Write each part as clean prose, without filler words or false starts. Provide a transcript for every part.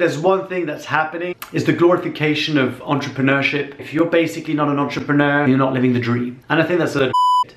There's one thing that's happening is the glorification of entrepreneurship. If you're basically not an entrepreneur, you're not living the dream. And I think that's a load of shit.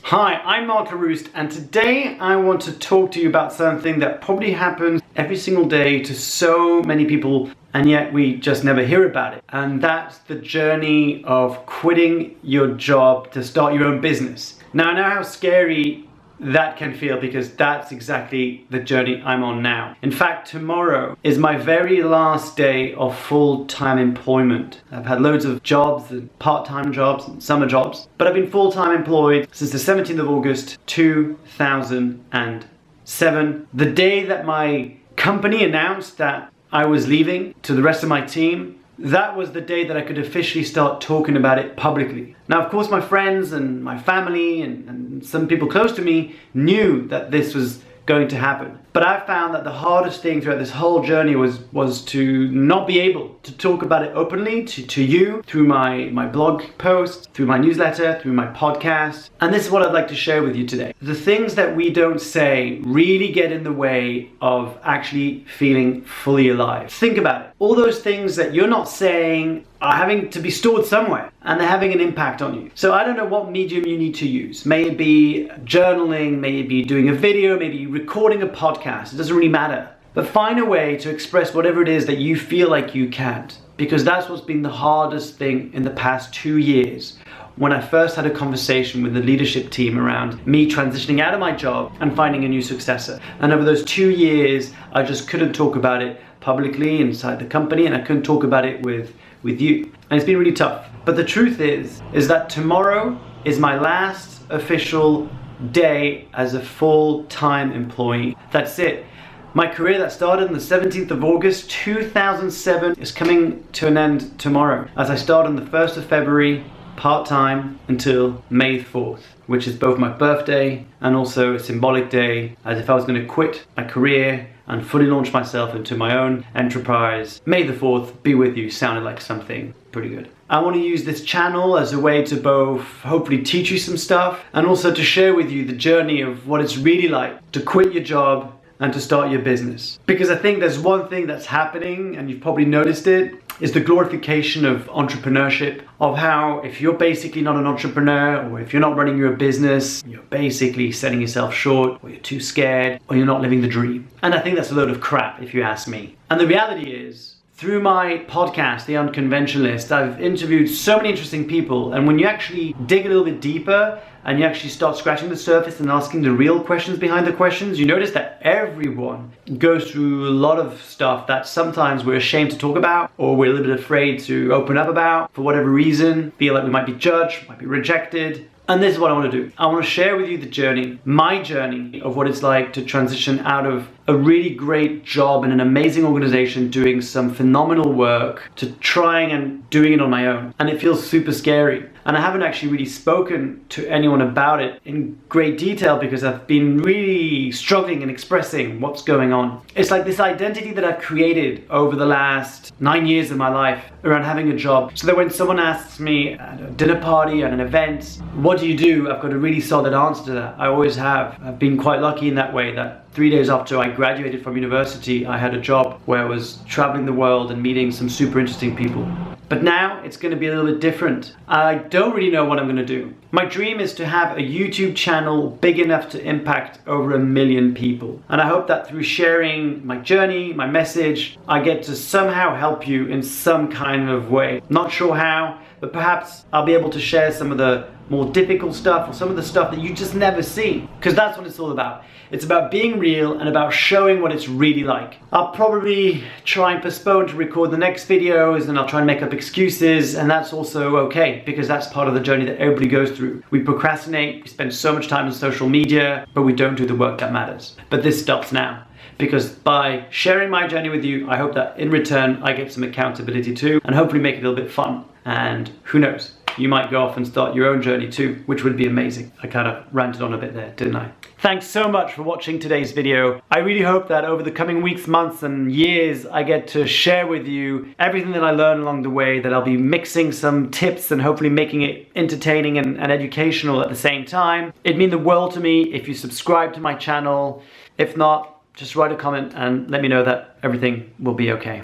Hi, I'm Leruste, and today I want to talk to you about something that probably happens every single day to so many people, and yet we just never hear about it. And that's the journey of quitting your job to start your own business. Now, I know how scary that can feel because that's exactly the journey I'm on now. In fact, tomorrow is my very last day of full-time employment. I've had loads of jobs and part-time jobs and summer jobs, but I've been full-time employed since the 17th of August 2007. The day that my company announced that I was leaving to the rest of my team, that was the day that I could officially start talking about it publicly. Now, of course, my friends and my family and some people close to me knew that this was going to happen. But I found that the hardest thing throughout this whole journey was to not be able to talk about it openly to you through my blog posts, through my newsletter, through my podcast. And this is what I'd like to share with you today. The things that we don't say really get in the way of actually feeling fully alive. Think about it. All those things that you're not saying are having to be stored somewhere, and they're having an impact on you. So I don't know what medium you need to use. May it be journaling, may it be doing a video, maybe recording a podcast. It doesn't really matter. But find a way to express whatever it is that you feel like you can't, because that's what's been the hardest thing in the past 2 years. When I first had a conversation with the leadership team around me transitioning out of my job and finding a new successor. And over those 2 years, I just couldn't talk about it publicly inside the company, and I couldn't talk about it with you. And it's been really tough. But the truth is that tomorrow is my last official day as a full-time employee. That's it. My career that started on the 17th of August 2007 is coming to an end tomorrow, as I start on the 1st of February part-time until May 4th, which is both my birthday and also a symbolic day, as if I was going to quit my career and fully launch myself into my own enterprise. May the 4th be with you sounded like something pretty good. I want to use this channel as a way to both hopefully teach you some stuff and also to share with you the journey of what it's really like to quit your job and to start your business. Because I think there's one thing that's happening, and you've probably noticed it, is the glorification of entrepreneurship, of how if you're basically not an entrepreneur, or if you're not running your business, you're basically selling yourself short, or you're too scared, or you're not living the dream. And I think that's a load of crap if you ask me. And the reality is, through my podcast, The Unconventionalist, I've interviewed so many interesting people, and when you actually dig a little bit deeper and you actually start scratching the surface and asking the real questions behind the questions, you notice that everyone goes through a lot of stuff that sometimes we're ashamed to talk about, or we're a little bit afraid to open up about for whatever reason, feel like we might be judged, might be rejected. And this is what I want to do. I want to share with you the journey, my journey of what it's like to transition out of a really great job in an amazing organization doing some phenomenal work to trying and doing it on my own. And it feels super scary. And I haven't actually really spoken to anyone about it in great detail because I've been really struggling and expressing what's going on. It's like this identity that I've created over the last 9 years of my life around having a job. So that when someone asks me at a dinner party, at an event, what do you do? I've got a really solid answer to that. I always have. I've been quite lucky in that way that 3 days after I graduated from university, I had a job where I was traveling the world and meeting some super interesting people. But now it's going to be a little bit different. I don't really know what I'm going to do. My dream is to have a YouTube channel big enough to impact over 1 million people. And I hope that through sharing my journey, my message, I get to somehow help you in some kind of way. Not sure how, but perhaps I'll be able to share some of the more difficult stuff or some of the stuff that you just never see. Because that's what it's all about. It's about being real and about showing what it's really like. I'll probably try and postpone to record the next videos, and I'll try and make up excuses, and that's also okay because that's part of the journey that everybody goes through. We procrastinate, we spend so much time on social media, but we don't do the work that matters. But this stops now. Because by sharing my journey with you, I hope that in return I get some accountability too, and hopefully make it a little bit fun. And who knows? you might go off and start your own journey too, which would be amazing. I kind of ranted on a bit there, didn't I? Thanks so much for watching today's video. I really hope that over the coming weeks, months, and years, I get to share with you everything that I learn along the way, that I'll be mixing some tips and hopefully making it entertaining and educational at the same time. It'd mean the world to me if you subscribe to my channel. If not, just write a comment and let me know that everything will be okay.